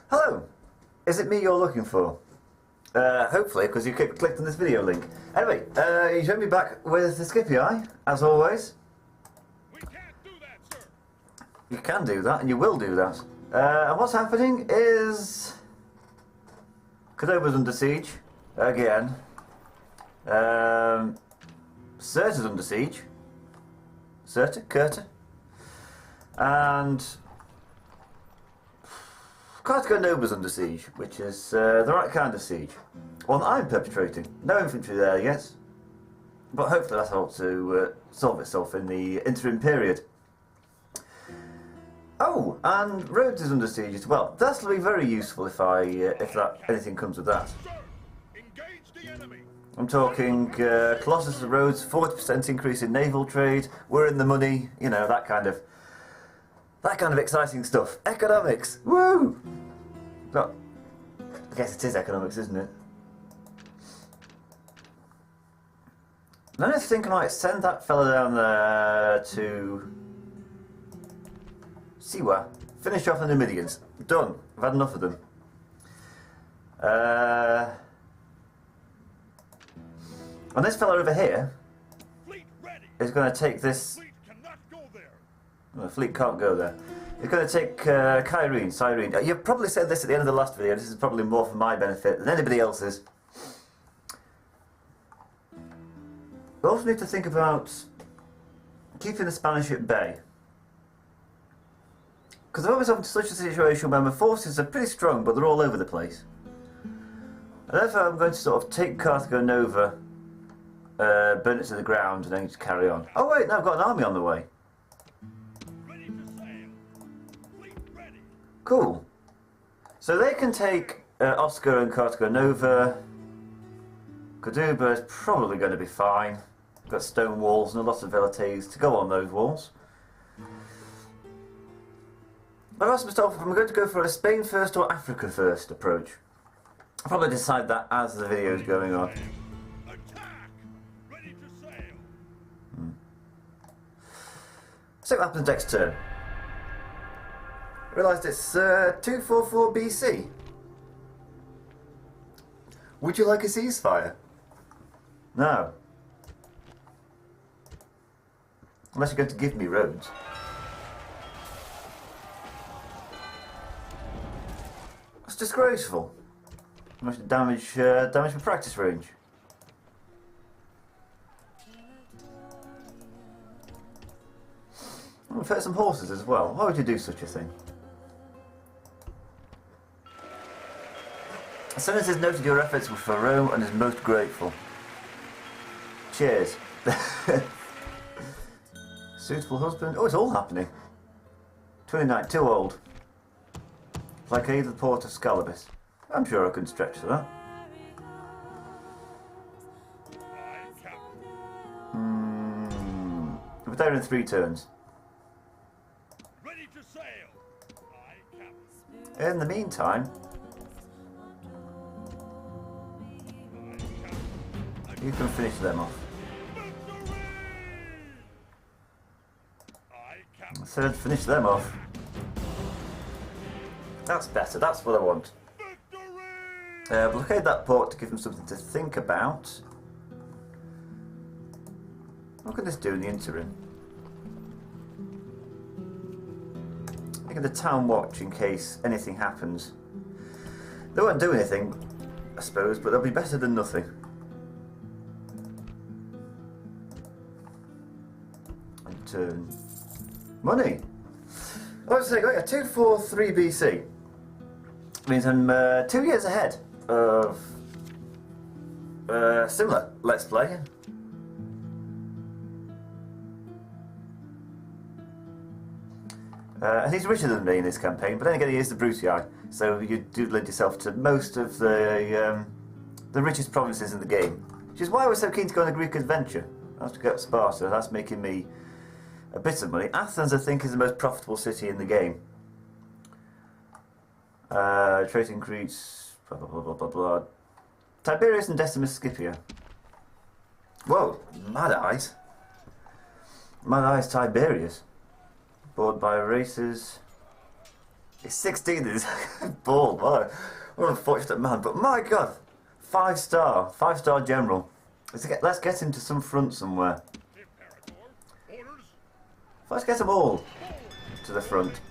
Hello! Is it me you're looking for? Hopefully, because you clicked on this video link. Anyway, you join me back with the Skippy Eye, as always. We can't do that, sir. You can do that, and you will do that. And what's happening is... Corduba's under siege, again. Certa's under siege. Curta. And... Corduba's under siege, which is the right kind of siege. One that I'm perpetrating. No infantry there yet. But hopefully that's how to solve itself in the interim period. Oh, and Rhodes is under siege as well. That'll be very useful if anything comes with that. Sir, engage the enemy. I'm talking Colossus and Rhodes, 40% increase in naval trade. We're in the money, you know, that kind of exciting stuff. Economics, woo! Well, I guess it is economics, isn't it? Then I think I might send that fella down there to Siwa. Finish off the Numidians. Done. I've had enough of them. And this fella over here Fleet ready. is going to take this. Fleet cannot go there. Well, the fleet can't go there. It's going to take Cyrene. You probably said this at the end of the last video. This is probably more for my benefit than anybody else's. We also need to think about keeping the Spanish at bay. Because I've always had such a situation where my forces are pretty strong, but they're all over the place. And therefore I'm going to sort of take Carthago Nova, burn it to the ground, and then just carry on. Oh wait, no, I've got an army on the way. Ready to sail. Fleet ready. Cool. So they can take Oscar and Carthago Nova. Corduba is probably going to be fine. Got stone walls and a lot of velites to go on those walls. I've asked myself if I'm going to go for a Spain first or Africa first approach. I'll probably decide that as the video is going on. Attack. Ready to sail. So what happens next turn? Realised it's 244 BC. Would you like a ceasefire? No. Unless you're going to give me roads. That's disgraceful. How much damage for practice range? We've hurt some horses as well. Why would you do such a thing? Senate has noted your efforts for Rome and is most grateful. Cheers. Suitable husband. Oh, it's all happening. 29, too old. Like either the port of Scalabus. I'm sure I can stretch to that. Aye, Captain. We're there in 3 turns. Ready to sail. Aye, Captain. In the meantime, you can finish them off. Victory! Aye, Captain. Third, finish them off. That's better, that's what I want. Victory! Blockade that port to give them something to think about. What can this do in the interim? Making the town watch in case anything happens. They won't do anything, I suppose, but they'll be better than nothing. And turn. Money! I was saying, like a 243 BC. Means I'm 2 years ahead of similar Let's Play. And he's richer than me in this campaign, but then again he is the Brutii, so you do lend yourself to most of the richest provinces in the game. Which is why I was so keen to go on a Greek adventure. I have to get Sparta, that's making me a bit of money. Athens, I think, is the most profitable city in the game. Trade increase, blah blah blah blah blah blah. Tiberius and Decimus Scipio. Whoa, Mad Eyes. Mad Eyes Tiberius. Bored by races. He's 16 and he's bald. What an unfortunate man. But my God, 5-star general. Let's get him to some front somewhere. Imperator, orders. Let's get them all to the front.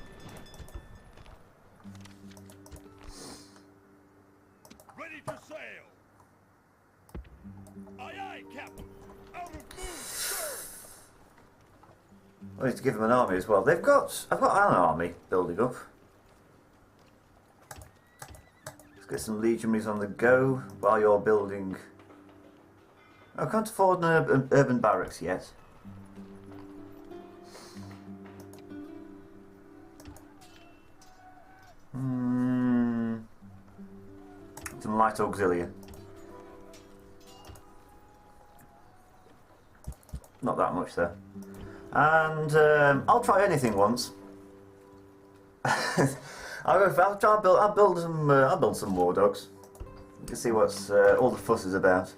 Ready to sail. Aye, aye, Captain. Out of move, sir. I need to give them an army as well. I've got an army building up. Let's get some legionaries on the go while you're building. I can't afford an urban barracks yet. Some light auxiliary. Not that much there. And I'll try anything once. I'll build some war dogs. You can see what's all the fuss is about.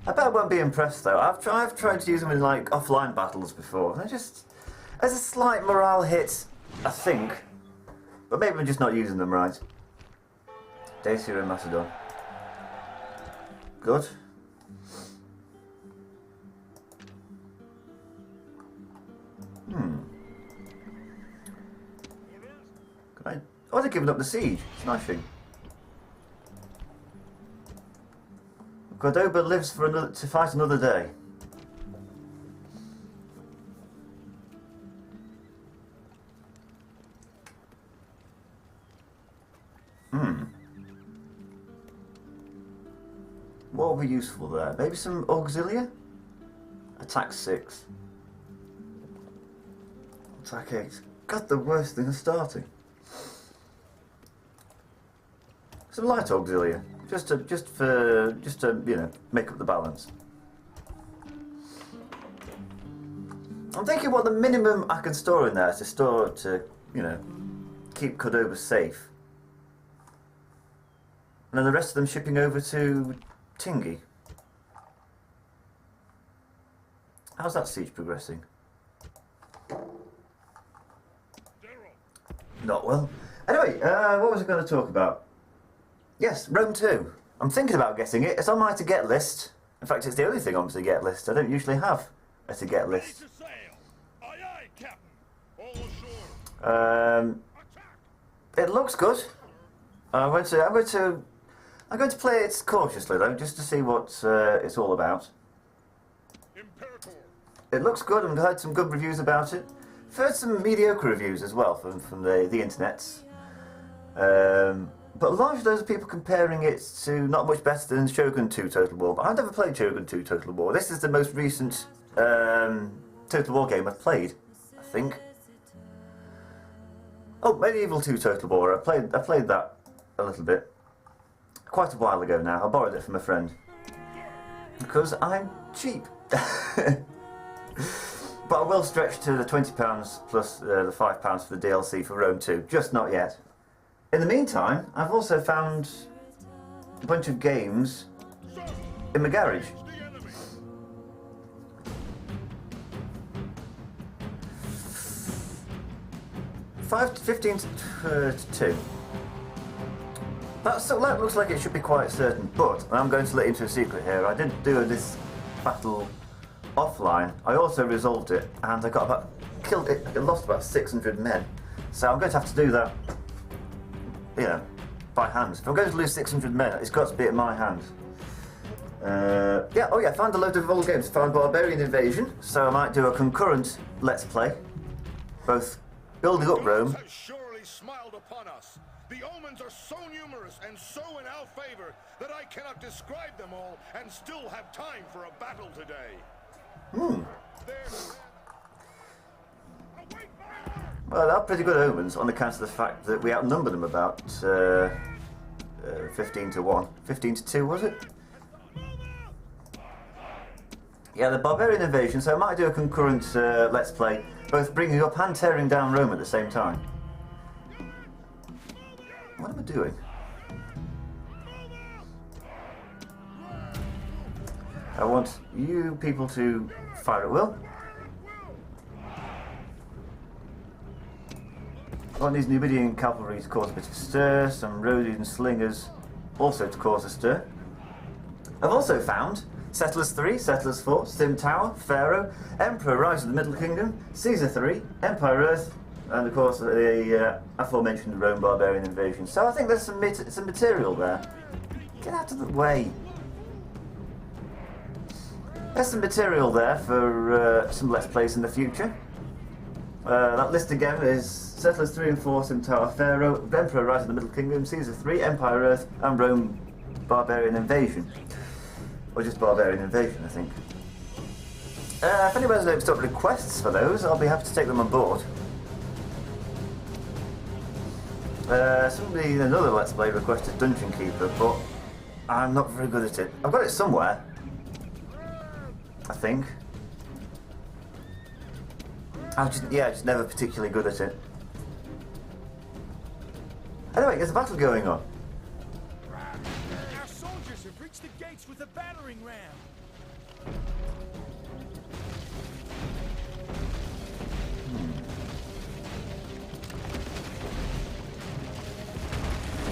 I bet I won't be impressed though. I've tried to use them in like offline battles before. They're just there's a slight morale hit, I think, but maybe I'm just not using them right. Dacia and Macedon. Good. Oh, they're giving up the siege. Smashing. Corduba lives to fight another day. What will be useful there? Maybe some auxiliary? Attack 6. Attack 8. God, the worst thing is starting. Some light auxiliary, just to you know, make up the balance. I'm thinking what the minimum I can store in there to you know, keep Corduba safe, and then the rest of them shipping over to Tingy. How's that siege progressing? General. Not well. Anyway, what was I going to talk about? Yes, Rome 2. I'm thinking about getting it. It's on my to-get list. In fact, it's the only thing on my to-get list. I don't usually have a to-get Ready list. to sail. Aye, aye, Captain. All ashore. Attack. It looks good. I'm going to play it cautiously though, just to see what it's all about. Imperator. It looks good. I've heard some good reviews about it. I've heard some mediocre reviews as well from the internets. But largely those are people comparing it to not much better than Shogun 2 Total War. But I've never played Shogun 2 Total War. This is the most recent Total War game I've played, I think. Oh, Medieval 2 Total War. I played that a little bit. Quite a while ago now. I borrowed it from a friend. Because I'm cheap. But I will stretch to the £20 plus the £5 for the DLC for Rome 2. Just not yet. In the meantime, I've also found a bunch of games in my garage. The enemy. 15 to 2. That looks like it should be quite certain, but I'm going to let you into a secret here. I did do this battle offline. I also resolved it, and I lost about 600 men. So I'm going to have to do that, you know, by hand. If I'm going to lose 600 men, it's got to be at my hand. I found a load of old games. Found Barbarian Invasion, so I might do a concurrent Let's Play. Both building up Rome. Has surely smiled upon us. The omens are so numerous and so in our favor that I cannot describe them all and still have time for a battle today. Well, they're pretty good omens on account of the fact that we outnumbered them about 15 to 1. 15 to 2, was it? Yeah, the Barbarian Invasion, so I might do a concurrent Let's Play, both bringing up and tearing down Rome at the same time. What am I doing? I want you people to fire at will. Want these Numidian cavalry to cause a bit of stir, some Rhodian slingers also to cause a stir. I've also found Settlers 3, Settlers 4, Sim Tower, Pharaoh, Emperor Rise of the Middle Kingdom, Caesar 3, Empire Earth, and of course the aforementioned Rome Barbarian Invasion. So I think there's some material there. Get out of the way. There's some material there for some Let's Plays in the future. That list again is Settlers 3 and 4, Sim Tower, Pharaoh, Emperor Rise of the Middle Kingdom, Caesar 3, Empire Earth, and Rome Barbarian Invasion. Or just Barbarian Invasion, I think. If anyone's noticed up requests for those, I'll be happy to take them on board. Somebody in another Let's Play requested Dungeon Keeper, but I'm not very good at it. I've got it somewhere, I think. I'm just never particularly good at it. Anyway, there's a battle going on. Our soldiers have reached the gates with a battering ram.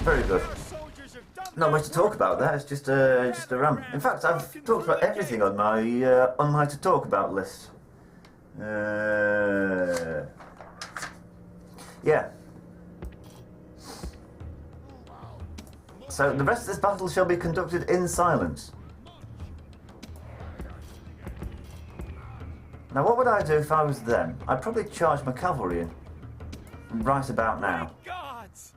Very good. Not much to talk about there. It's just a ram. In fact, I've talked about everything on my to talk about list. Yeah. So the rest of this battle shall be conducted in silence. Now, what would I do if I was them? I'd probably charge my cavalry in right about now. Gods!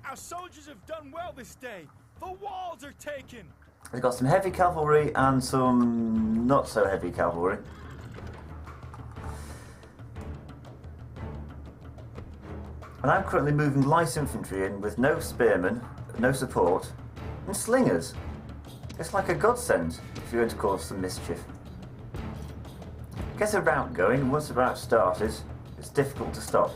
Our soldiers have done well this day. The walls are taken. They've got some heavy cavalry and some not so heavy cavalry. And I'm currently moving light infantry in with no spearmen, no support, and slingers. It's like a godsend if you're going to cause some mischief. Get a rout going, and once the rout started, it's difficult to stop.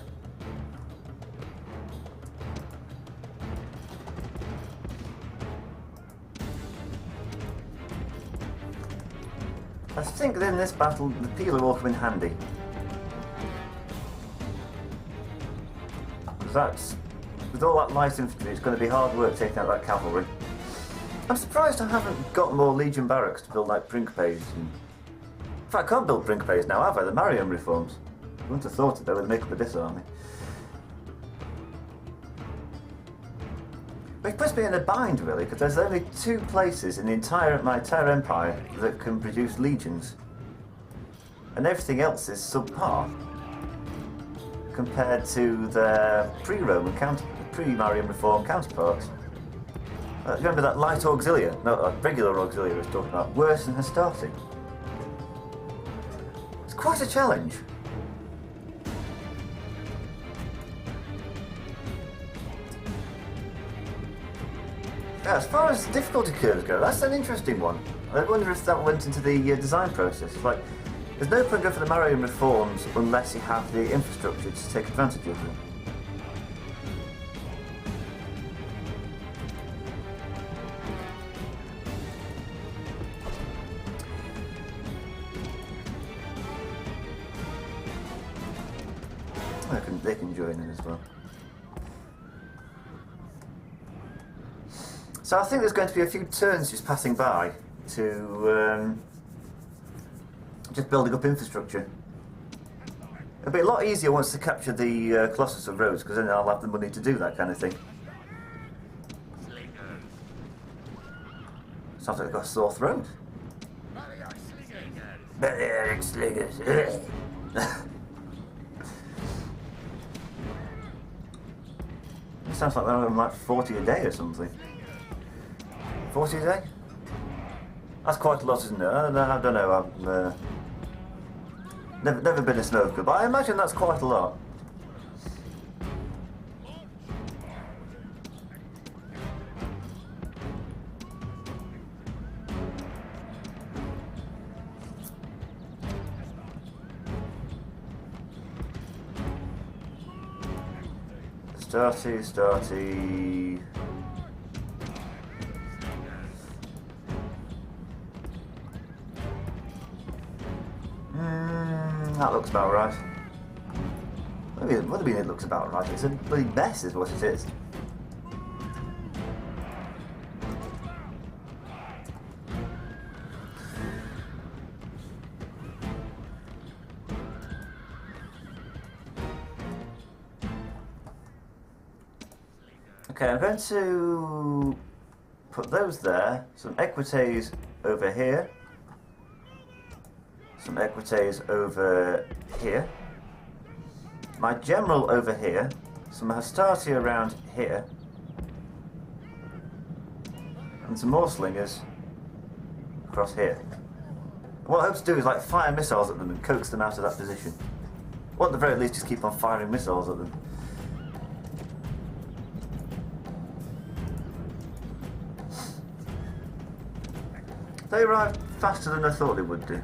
I think that in this battle, the peeler will come in handy. That's, with all that light infantry, it's going to be hard work taking out that cavalry. I'm surprised I haven't got more Legion barracks to build like Principes. In fact, I can't build Principes now, have I? The Marian reforms. I wouldn't have thought it though with the makeup of this army. Which puts me in a bind really, because there's only 2 places in my entire empire that can produce legions. And everything else is subpar compared to their pre-Marian reform counterparts. Remember that light auxilia? No, regular auxilia I was talking about. Worse than Hastati. It's quite a challenge. Yeah, as far as difficulty curves go, that's an interesting one. I wonder if that went into the design process. Like, there's no point going for the Marian reforms unless you have the infrastructure to take advantage of them. They can join in as well. So I think there's going to be a few turns just passing by to just building up infrastructure. It'll be a lot easier once they capture the Colossus of Rhodes, because then I'll have the money to do that kind of thing. Sounds like they've got a sore throat. Balearic slingers. It sounds like they're on like 40 a day or something. 40 a day? That's quite a lot, isn't it? I don't know. I've never been a smoker, but I imagine that's quite a lot. Starty. That looks about right. What do you mean it looks about right? It's a bloody mess is what it is. Okay, I'm going to put those there, some equites over here, some equites over here, my general over here, some hastati around here, and some more slingers across here. And what I hope to do is like fire missiles at them and coax them out of that position. Or at the very least just keep on firing missiles at them. They arrived faster than I thought they would do.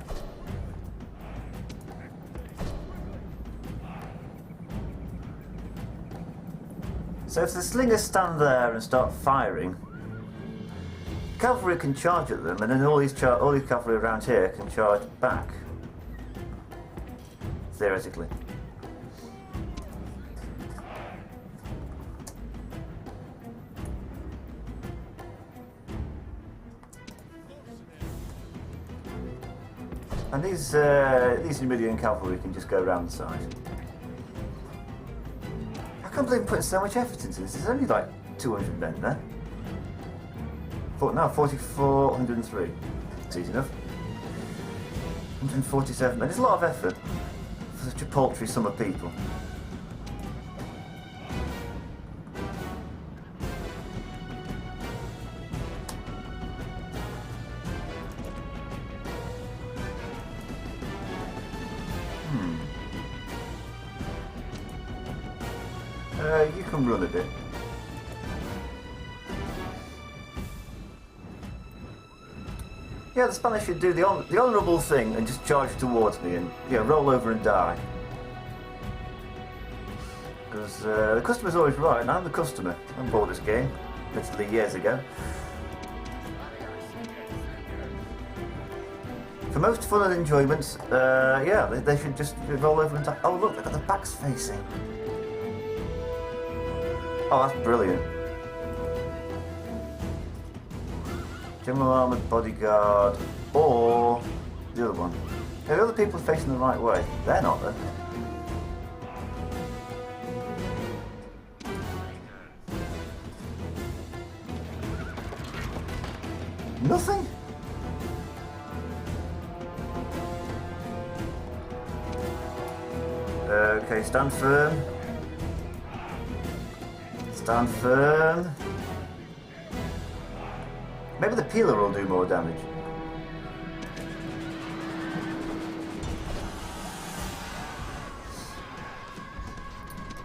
So if the slingers stand there and start firing, cavalry can charge at them, and then all these cavalry around here can charge back. Theoretically. And these Numidian cavalry can just go around the side. I can't believe I'm putting so much effort into this. There's only like 200 men there. No, 44, 103. It's easy enough. 147 men. It's a lot of effort for such a paltry sum of people. You can run a bit. Yeah, the Spanish should do the honourable thing and just charge towards me and roll over and die. Because the customer's always right, and I'm the customer. I bought this game, literally years ago. For most fun and enjoyment, yeah, they should just roll over and die. Oh look, they've got the backs facing. Oh, that's brilliant. General Armoured Bodyguard, or the other one. Yeah, the other people are facing the right way. They're not, though. Nothing? Okay, stand firm. Stand firm. Maybe the peeler will do more damage.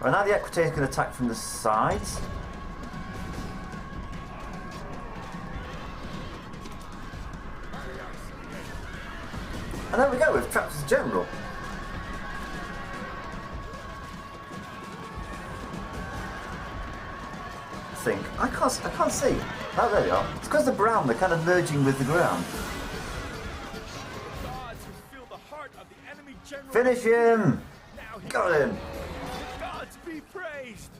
Right, now the Equites can attack from the sides. And there we go, we've trapped his general. I can't see. Oh, there they are. It's because they're brown, they're kind of merging with the ground. Finish him! Got him! The gods be praised!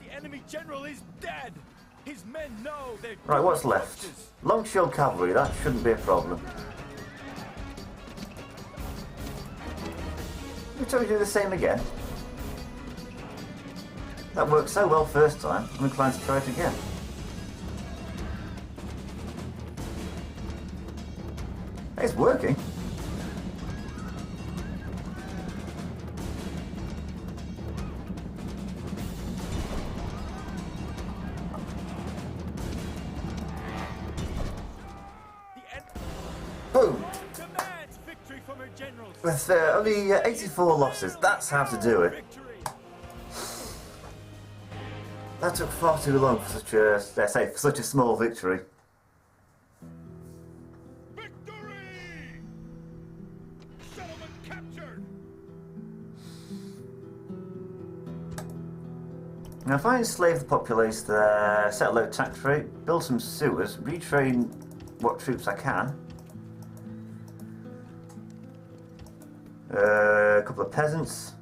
The enemy general is dead! His men know they're... Right, what's left? Long shield cavalry, that shouldn't be a problem. You told me to do the same again. That worked so well first time, I'm inclined to try it again. It's working. Boom! With only 84 losses, that's how to do it. That took far too long for such a small victory. Victory! Settlement captured! Now if I enslave the populace there, set a low tax rate, build some sewers, retrain what troops I can, a couple of peasants,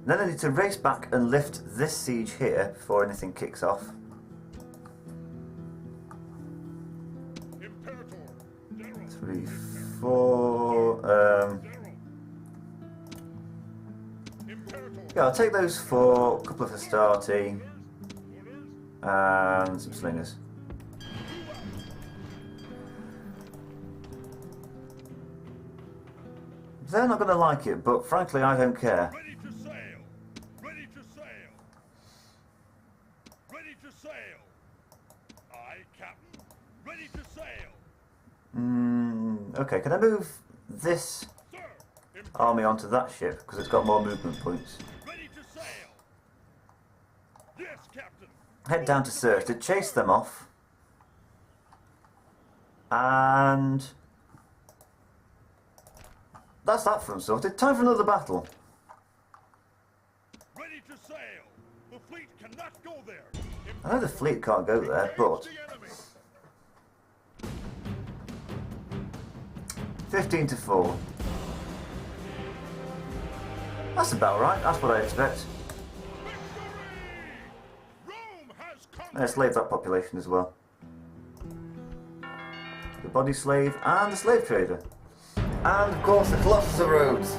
Then I need to race back and lift this siege here before anything kicks off. Imperator. Daryl. 3, 4. Imperator. Yeah, I'll take those 4. A couple of Astarte and some slingers. They're not going to like it, but frankly, I don't care. Ready to sail. Ready to sail. Ready to sail. Aye, Captain. Ready to sail. Okay, can I move this Sir. army onto that ship? Because it's got more movement points. Ready to sail. Yes, Captain. Head down to search to chase them off. And that's that front sorted. Time for another battle. Ready to sail. The fleet cannot go there. I know the fleet can't go there, but Engage the enemy. 15 to 4. That's about right. That's what I expect. Victory! Rome has conquered. Let's slave that population as well. The body slave and the slave trader. And of course the Colossus of Rhodes.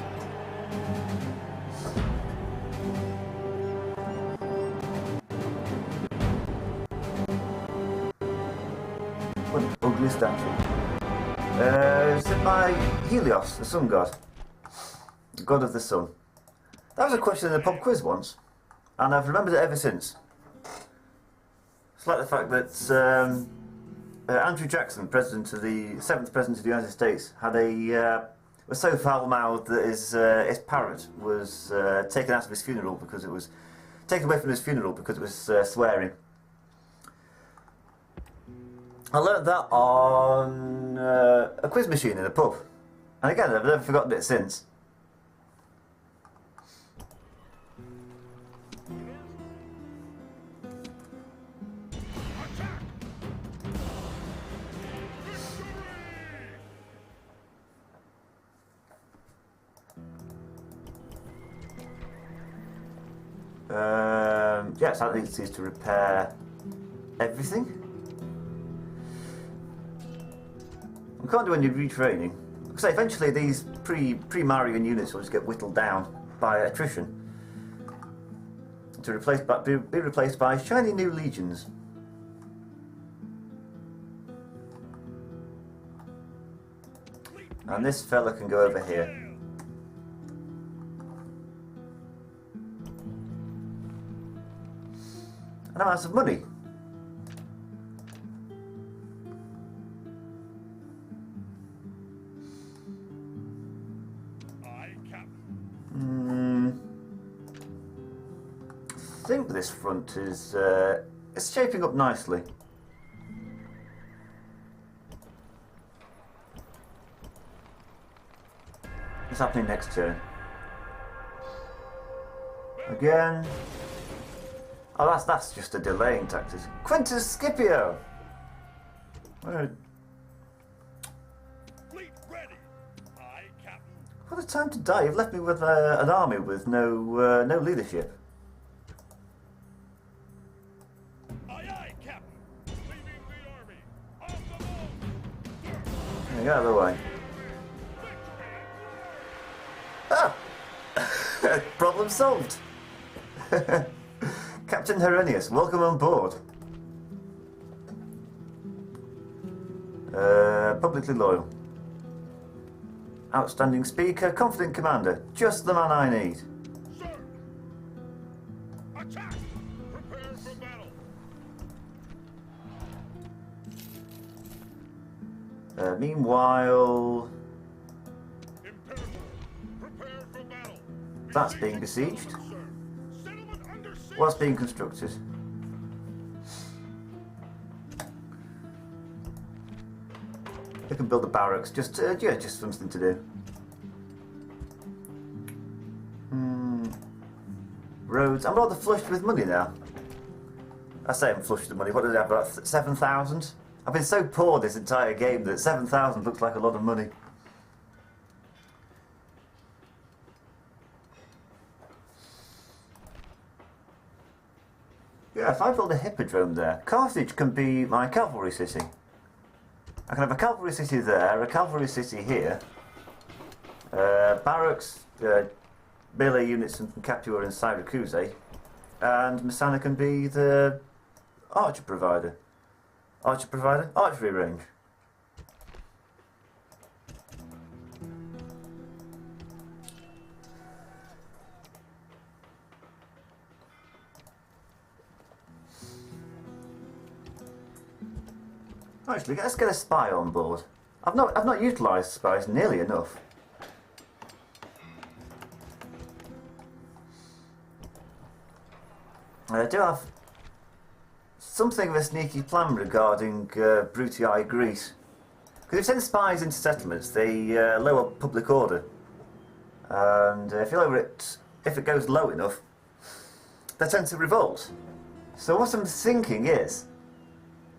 What an ugly statue. Is it by Helios, the sun god? The god of the sun. That was a question in the pub quiz once, and I've remembered it ever since. It's like the fact that Andrew Jackson, president of the 7th president of the United States, had was so foul-mouthed that his parrot was taken out of his funeral because it was taken away from his funeral because it was swearing. I learnt that on a quiz machine in a pub, and again I've never forgotten it since. Yes, I think it is to repair everything. We can't do any retraining. Because eventually these pre-Marian units will just get whittled down by attrition to be replaced by shiny new legions. And this fella can go over here. And I'm out of money. Aye, Captain. I think this front is it's shaping up nicely. What's happening next turn? Again. Oh, that's just a delaying tactic. Quintus Scipio! Where, Fleet ready. Aye, Captain. what a time to die. You've left me with an army with no leadership. Aye, aye, Captain. Leaving the army. Off the move. Sir. Get out of the way. Ah! Problem solved. Captain Herennius, welcome on board. Publicly loyal. Outstanding speaker, confident commander. Just the man I need. Sir. Attack. Prepare for battle. Meanwhile, Imperator. Prepare for battle. that's being besieged. Sir. Settlement under siege. What's being constructed? We can build a barracks, just something to do. Roads. I'm rather flushed with money now. I say I'm flushed with money. What did I have? About 7,000? I've been so poor this entire game that 7,000 looks like a lot of money. Yeah, if I build a hippodrome there, Carthage can be my cavalry city. I can have a cavalry city there, a cavalry city here, barracks, melee units from Capua and Syracuse, and Messana can be the archer provider. Archer provider? Archery range. Actually, let's get a spy on board. I've not utilised spies nearly enough. I do have something of a sneaky plan regarding Brutii Greece. Because if you send spies into settlements, they lower public order. And if it goes low enough, they tend to revolt. So what I'm thinking is,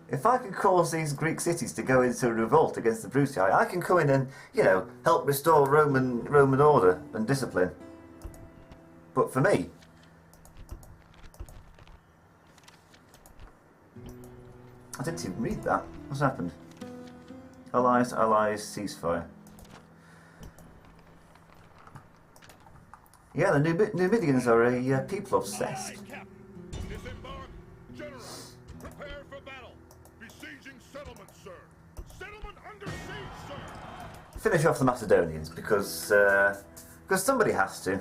if I can cause these Greek cities to go into a revolt against the Brutii, I can come in and, you know, help restore Roman order and discipline. But for me, I didn't even read that. What's happened? Allies, ceasefire. Yeah, the Numidians are a people obsessed. Disembark, General. Prepare for battle. Besieging settlement, sir. Settlement under siege, sir. Finish off the Macedonians because somebody has to.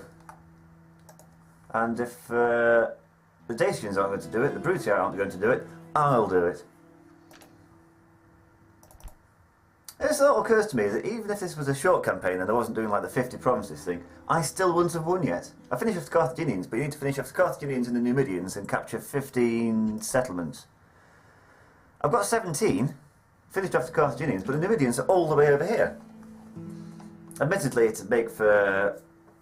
And if the Dacians aren't going to do it, the Brutii aren't going to do it, I'll do it. This thought occurs to me that even if this was a short campaign and I wasn't doing like the 50 promises thing, I still wouldn't have won yet. I finished off the Carthaginians, but you need to finish off the Carthaginians and the Numidians and capture 15 settlements. I've got 17, finished off the Carthaginians, but the Numidians are all the way over here. Admittedly, it'd make for...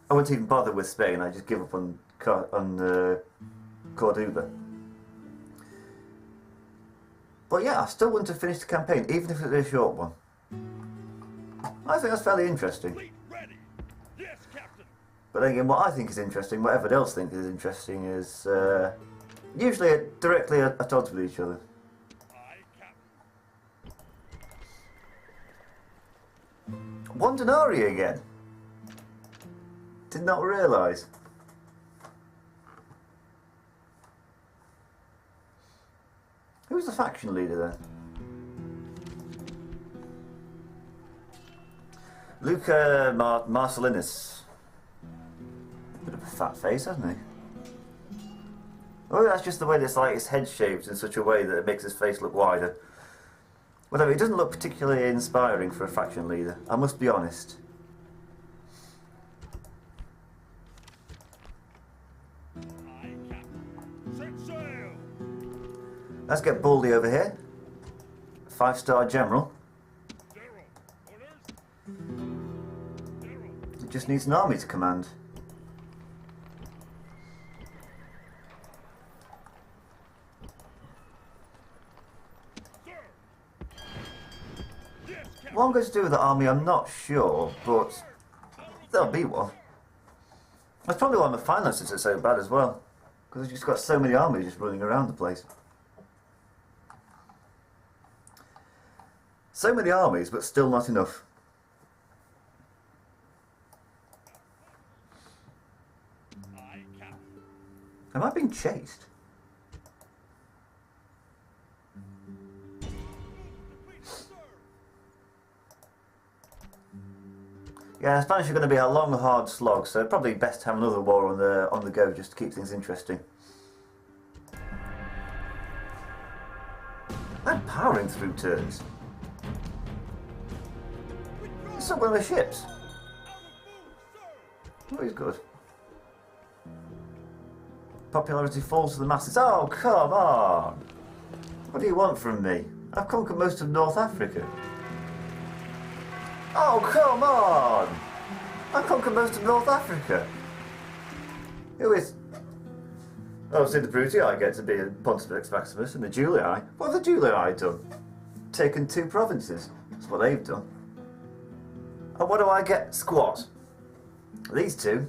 I wouldn't even bother with Spain, I just give up on Corduba. But yeah, I still wouldn't have finished the campaign, even if it was a short one. I think that's fairly interesting. Ready. Yes, Captain. But then again, what I think is interesting, what everyone else thinks is interesting, is usually directly at odds with each other. Aye, Captain. 1 denarii again. Did not realise. Who's the faction leader then? Luca Marcellinus. Bit of a fat face, hasn't he? Oh, that's just the way this, like, his head shaped in such a way that it makes his face look wider. Whatever, he doesn't look particularly inspiring for a faction leader, I must be honest. Aye, Captain. Set sail. Let's get Baldy over here. 5-star general. General. Orders. General. It just needs an army to command. Sir. Yes, Captain. What I'm going to do with the army, I'm not sure, but there'll be one. That's probably why my finances are so bad as well. Because I've just got so many armies just running around the place. So many armies, but still not enough. Aye, Captain. Am I being chased? Yeah, the Spanish are going to be a long, hard slog, so probably best to have another war on the go just to keep things interesting. I'm powering through turns. It's not one of the ships. Oh, he's good. Popularity falls to the masses. Oh, come on! What do you want from me? I've conquered most of North Africa. Oh, come on! I've conquered most of North Africa. Who is... Oh, see, the Brutii get to be a Pontifex Maximus, and the Julii. What have the Julii done? Taken 2 provinces. That's what they've done. And what do I get? Squat. These two.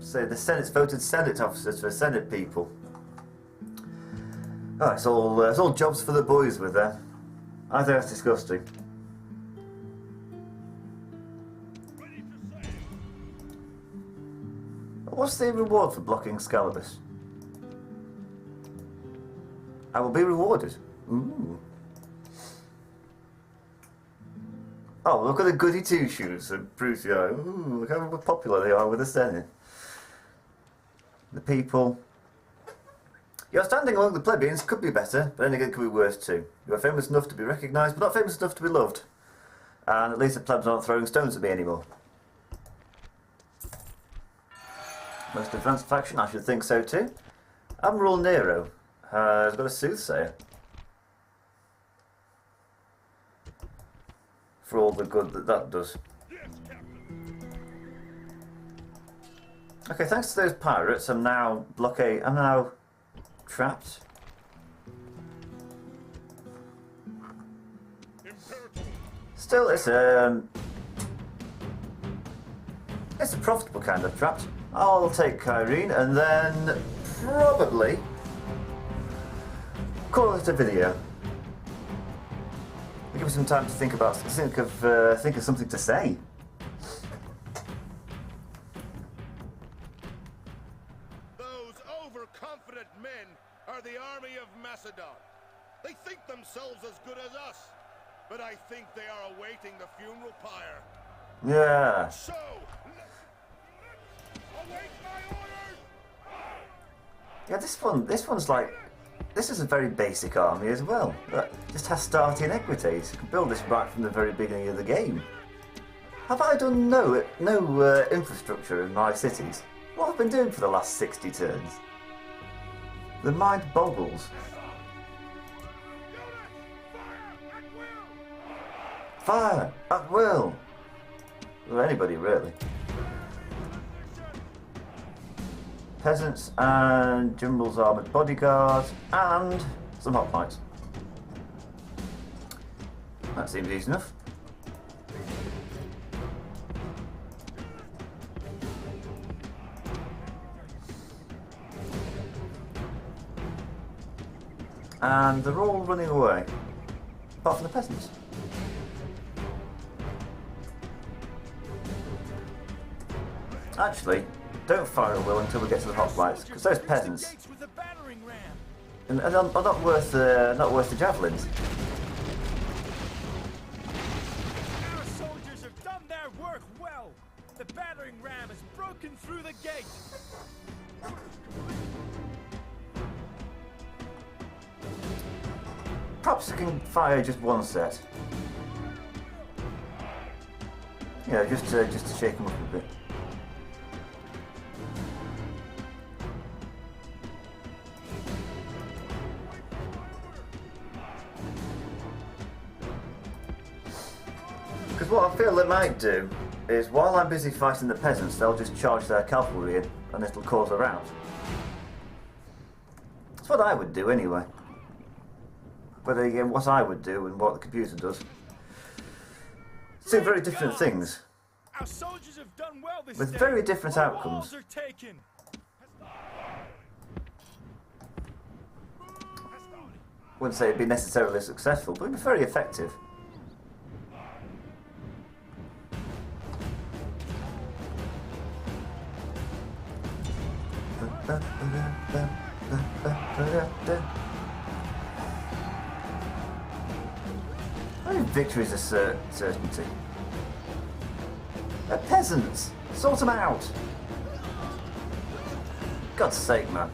So the Senate's voted Senate officers for Senate people. Oh, it's all jobs for the boys with them. I think that's disgusting. What's the reward for blocking Scalibus? I will be rewarded. Ooh. Oh, look at the goody two shoes and Bruce. Ooh, look how popular they are with us then. The people. Your standing among the plebeians could be better, but then again it could be worse too. You are famous enough to be recognised, but not famous enough to be loved. And at least the plebs aren't throwing stones at me anymore. Most advanced faction, I should think so too. Admiral Nero has got a soothsayer. For all the good that that does. Okay, thanks to those pirates, I'm now trapped. Still, it's a profitable kind of trapped. I'll take Kyrene and then probably call it a video. Give me some time to think of something to say. Those overconfident men are the army of Macedon. They think themselves as good as us, but I think they are awaiting the funeral pyre. Yeah. So, await my orders. Yeah, this one's like, this is a very basic army as well. That just has starting equities. You can build this right from the very beginning of the game. Have I done no infrastructure in my cities? What have I been doing for the last 60 turns? The mind boggles. Fire at will. Well, anybody really. Peasants and Jimbal's armoured bodyguards and some hoplites. That seems easy enough. And they're all running away, apart from the peasants. Actually, don't fire at will until we get to the hoplites, because those peasants and are not worth the javelins. Our soldiers have done their work well. The battering ram has broken through the gate. Perhaps I can fire just one set. Yeah, just to shake them up a bit. Because what I feel they might do is, while I'm busy fighting the peasants, they'll just charge their cavalry in, and it'll cause a rout. That's what I would do anyway. But again, what I would do and what the computer does, two very different things, Our soldiers have done well this with day. very different All outcomes. walls are taken. Wouldn't say it'd be necessarily successful, but it'd be very effective. I think victory is a certainty. They're peasants! Sort them out! God's sake, man.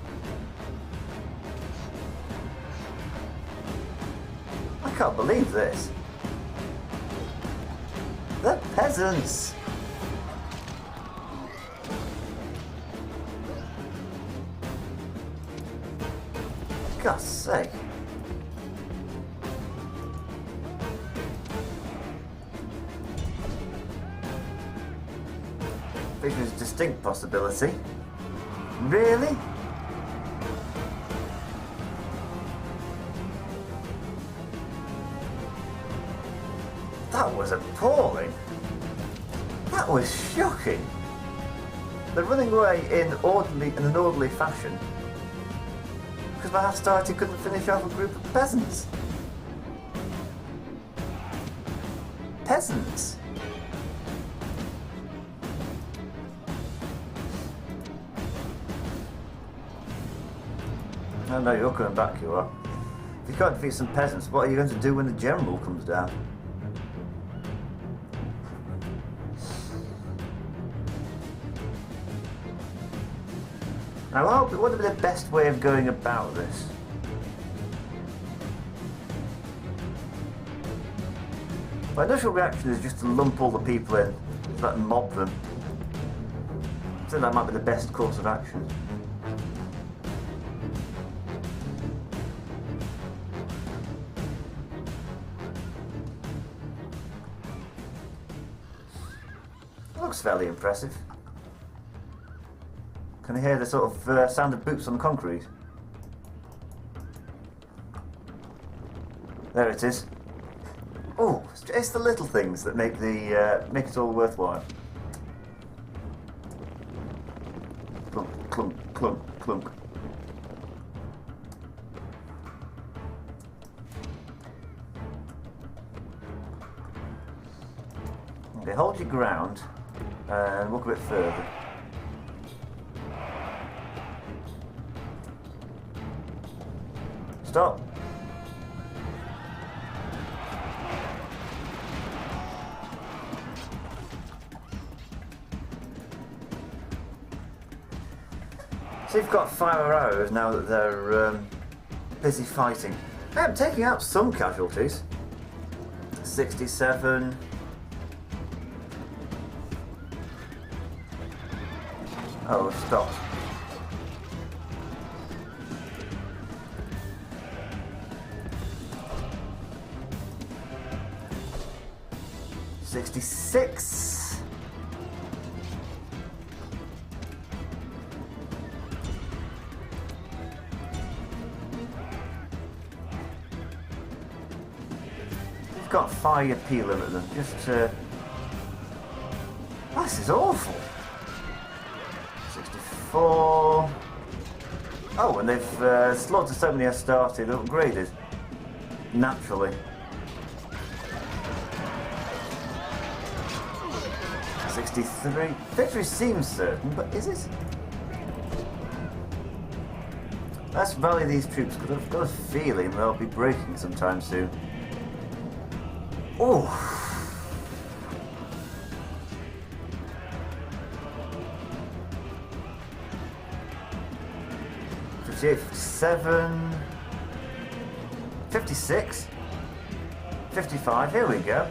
I can't believe this. They're peasants! God's sake. Victory is a distinct possibility. Really? That was appalling. That was shocking. They're running away in an orderly fashion. Because my Hastati couldn't finish off a group of peasants. Peasants? Oh no, you're coming back, you are. If you can't defeat some peasants, what are you going to do when the general comes down? Now, what would be the best way of going about this? My initial reaction is just to lump all the people in, let them mob them. I think that might be the best course of action. It looks fairly impressive. Can you hear the sort of sound of boots on the concrete? There it is. Oh, it's the little things that make make it all worthwhile. Clunk, clunk, clunk, clunk. Okay, hold your ground and walk a bit further. Stop. So you've got fire arrows now that they're busy fighting. I'm taking out some casualties. 67. Oh, stop. $66. You've got fire peeling at them. Just oh, this is awful. 64. Oh, and they've slaughtered so many Astarte, they've upgraded naturally. 63. Victory seems certain, but is it? Let's rally these troops, because I've got a feeling they'll be breaking sometime soon. Oh! $58, $57, $56, $55, here we go.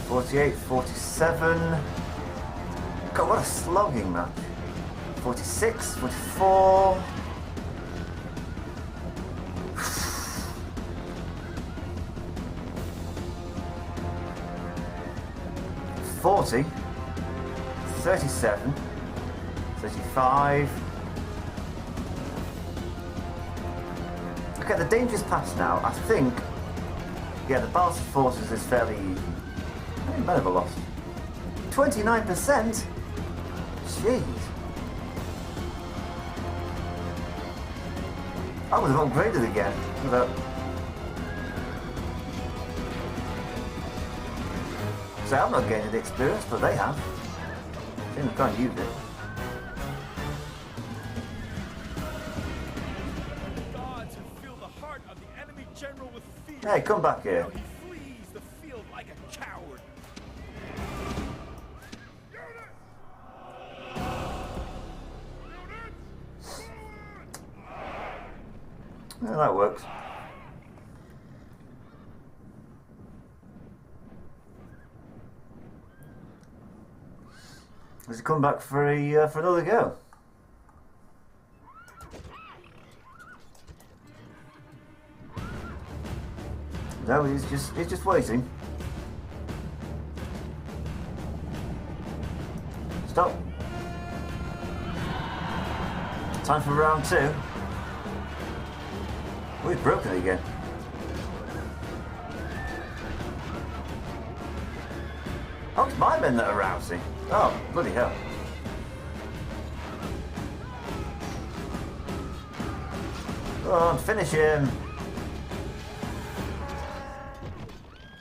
$48, $47. God, what a slogging match. $46, $44. $40, $37, $35. Okay, the danger's past now. I think, yeah, the balance of forces is fairly even. I might have lost. 29%? Jeez. I would have upgraded again. Without... So I'm not gaining the experience, but they have. I think I can't use it. The gods who fill the heart of the enemy general with fear. Hey, come back here. Now he flees the field like a coward. Yeah, that works. Does he come back for another go? No, he's just waiting. Stop. Time for round two. We've broken it again. Oh, it's my men that are rousing. Oh, bloody hell. Go on, finish him.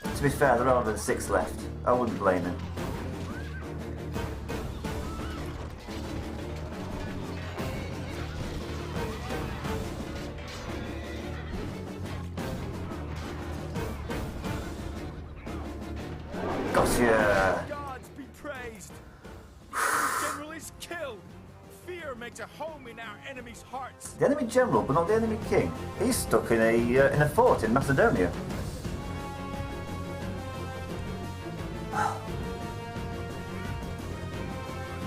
To be fair, there are only 6 left. I wouldn't blame him. Gotcha! Gods be praised. The general is killed. Fear makes a home in our enemies' hearts. The enemy general, but not the enemy king. He's stuck in a fort in Macedonia.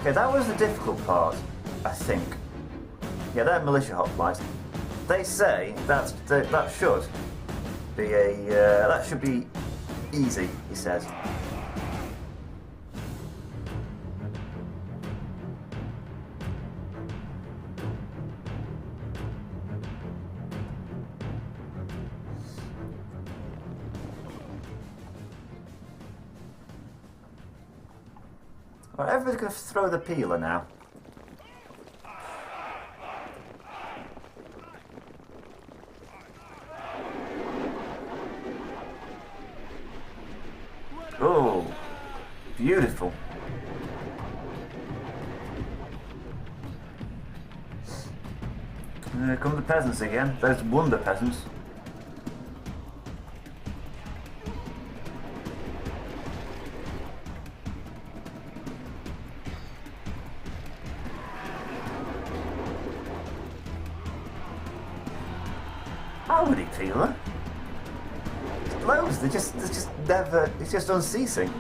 Okay, that was the difficult part, I think. Yeah, they're militia hoplites. They say that should be easy. He says. Right, everybody's going to throw the peeler now. Oh, beautiful. Here come the peasants again. Those wonder peasants. Howdy, peeler. Loads. They're just never. It's just unceasing.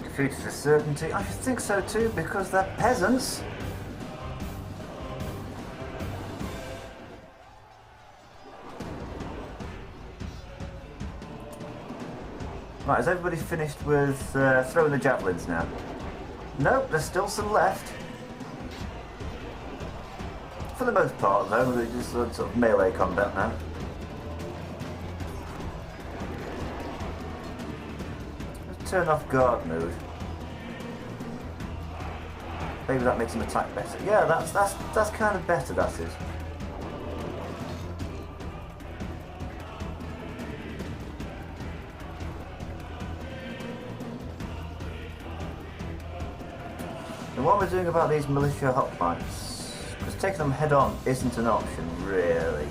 Defeat is a certainty. I think so too, because they're peasants. Right, has everybody finished with throwing the javelins now? Nope, there's still some left. For the most part, though, they're just sort of melee combat now. Let's turn off guard mode. Maybe that makes them attack better. Yeah, that's kind of better, that is. And what we're doing about these militia hoplites, because taking them head on isn't an option, really.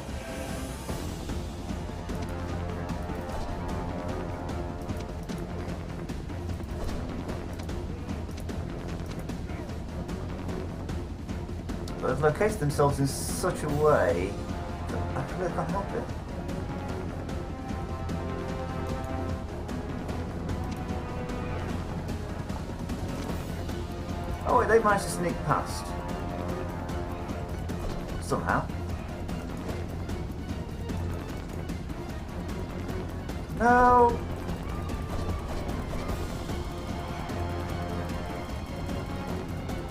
But they've located themselves in such a way that I really can't help it. Oh wait, they managed to sneak past. Somehow. No!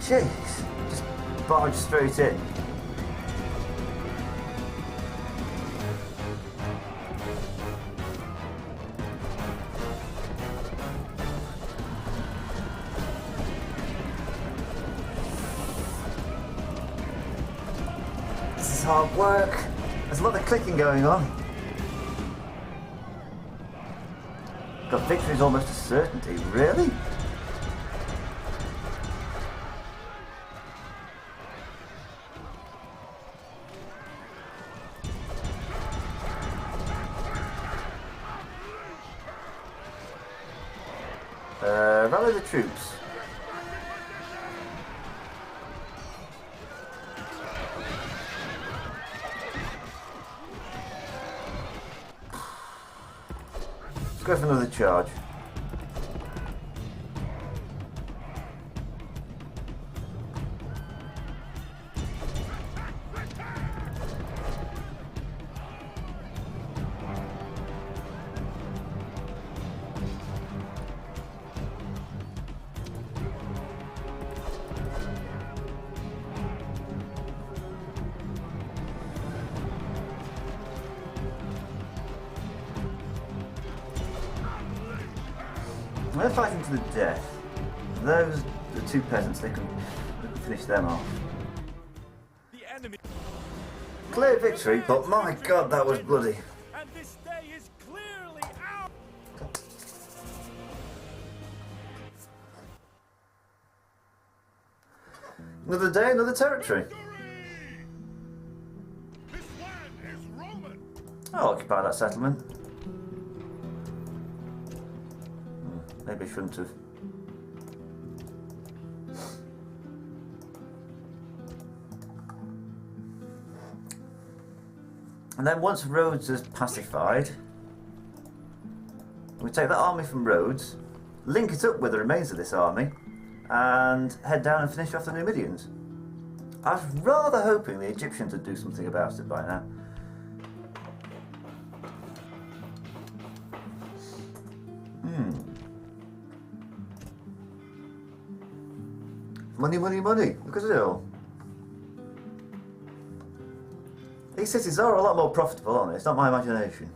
Jeez, just barge straight in. Hard work. There's a lot of clicking going on. God, victory is almost a certainty. Really? Rally the troops. Go for another charge. They're fighting to the death. Those, the two peasants, they can finish them off. The enemy. Clear victory, but my god, that was bloody. And this day is clearly ours. Another day, another territory. This land is Roman. I'll occupy that settlement. Maybe I shouldn't have. And then once Rhodes is pacified, we take that army from Rhodes, link it up with the remains of this army, and head down and finish off the Numidians. I was rather hoping the Egyptians would do something about it by now. Money, money, money. Look at it all. These cities are a lot more profitable, aren't they? It's not my imagination.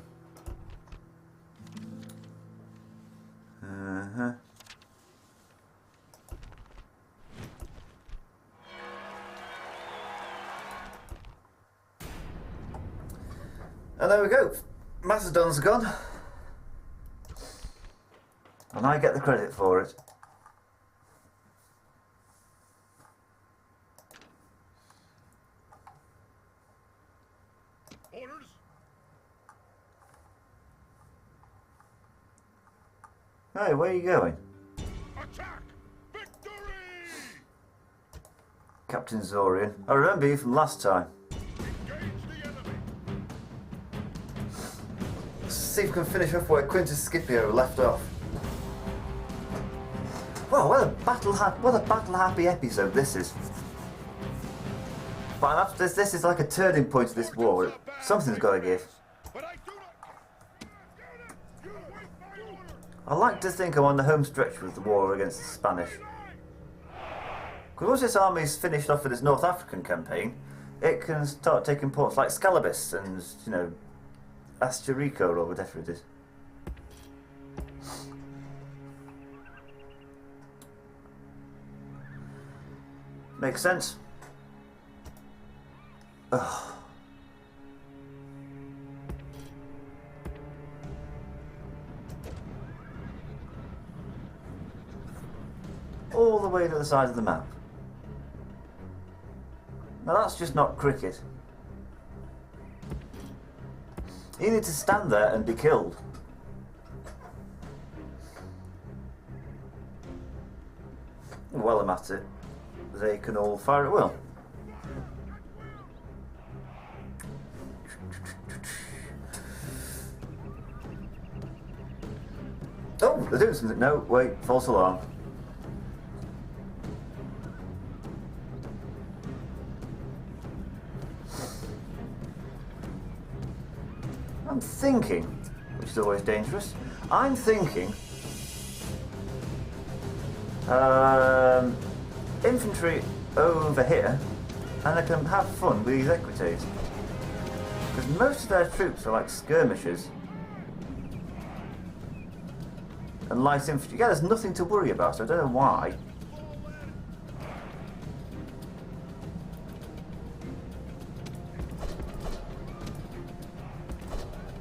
And there we go. Macedon's gone. And I get the credit for it. Orders. Hey, where are you going? Attack! Victory! Captain Zorian. I remember you from last time. Engage the enemy. Let's see if we can finish off where Quintus Scipio left off. Wow, what a battle-happy episode this is. But after this is like a turning point of this war. Something's got to give. But I do not. You wait my order. I like to think I'm on the home stretch with the war against the Spanish. Because once this army's finished off with its North African campaign, it can start taking ports like Scalabus and, you know, Asturico or whatever it is. Makes sense. Ugh. All the way to the side of the map. Now that's just not cricket. You need to stand there and be killed. While I'm at it, they can all fire at will. Oh, they're doing something. No, wait, false alarm. I'm thinking, which is always dangerous, I'm thinking infantry over here, and they can have fun with these equites. Because most of their troops are like skirmishers. And light infantry, yeah, there's nothing to worry about, so I don't know why.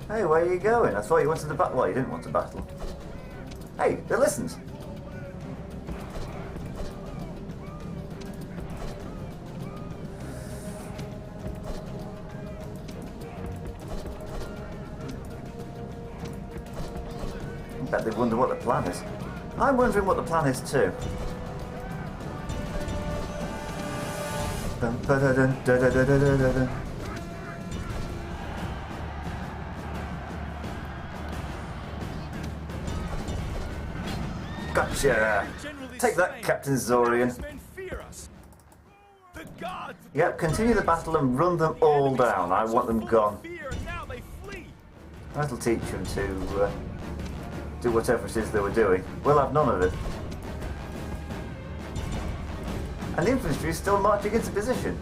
Hey, where are you going? I thought you wanted to battle. Well, you didn't want to battle. Hey, they listened. I bet they wonder what the plan is. I'm wondering what the plan is too. Dun, ba, da, dun, da, da, da, da, da, da. Gotcha! Take that, Captain Zorian. Yep, continue the battle and run them all down. I want them gone. That'll teach them to do whatever it is they were doing. We'll have none of it. And the infantry is still marching into position.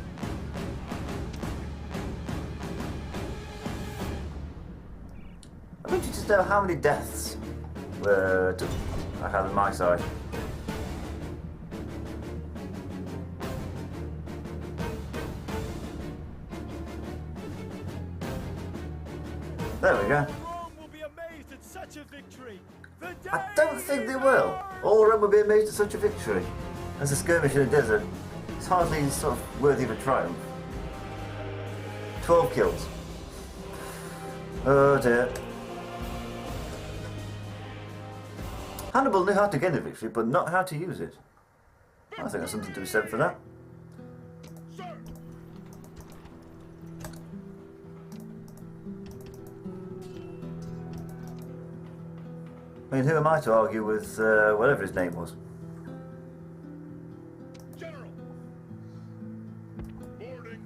I'm interested to know how many deaths were done. I have on my side. There we go. Rome will be amazed at such a victory. I don't think they will. All Rome will be amazed at such a victory. As a skirmish in the desert, it's hardly sort of worthy of a triumph. 12 kills. Oh dear. Hannibal knew how to gain a victory, but not how to use it. I think there's something to be said for that. Sir. I mean, who am I to argue with whatever his name was? General. Boarding.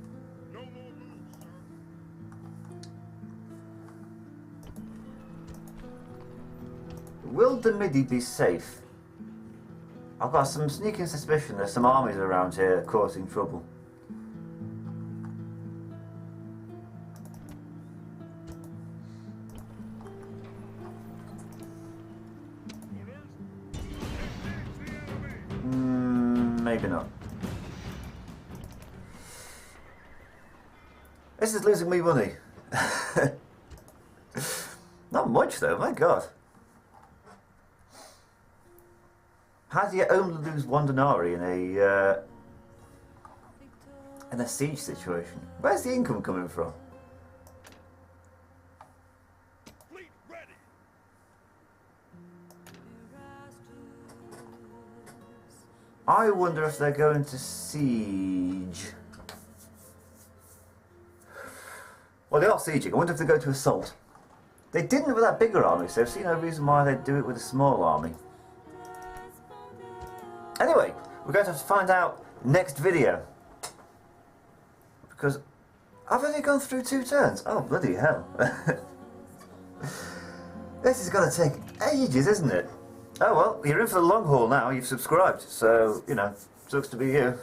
No more moves, sir. Will the Midi be safe? I've got some sneaking suspicion there's some armies around here causing trouble. Maybe not. This is losing me money. Not much though, my god. How do you only lose 1 denarii in a siege situation? Where's the income coming from? Fleet ready. I wonder if they're going to siege. Well, they are sieging. I wonder if they go to assault. They didn't with that bigger army, so I've seen no reason why they'd do it with a small army. Anyway, we're going to have to find out next video. Because I've only gone through 2 turns. Oh, bloody hell. This is going to take ages, isn't it? Oh well, you're in for the long haul now. You've subscribed, so, you know, sucks to be you.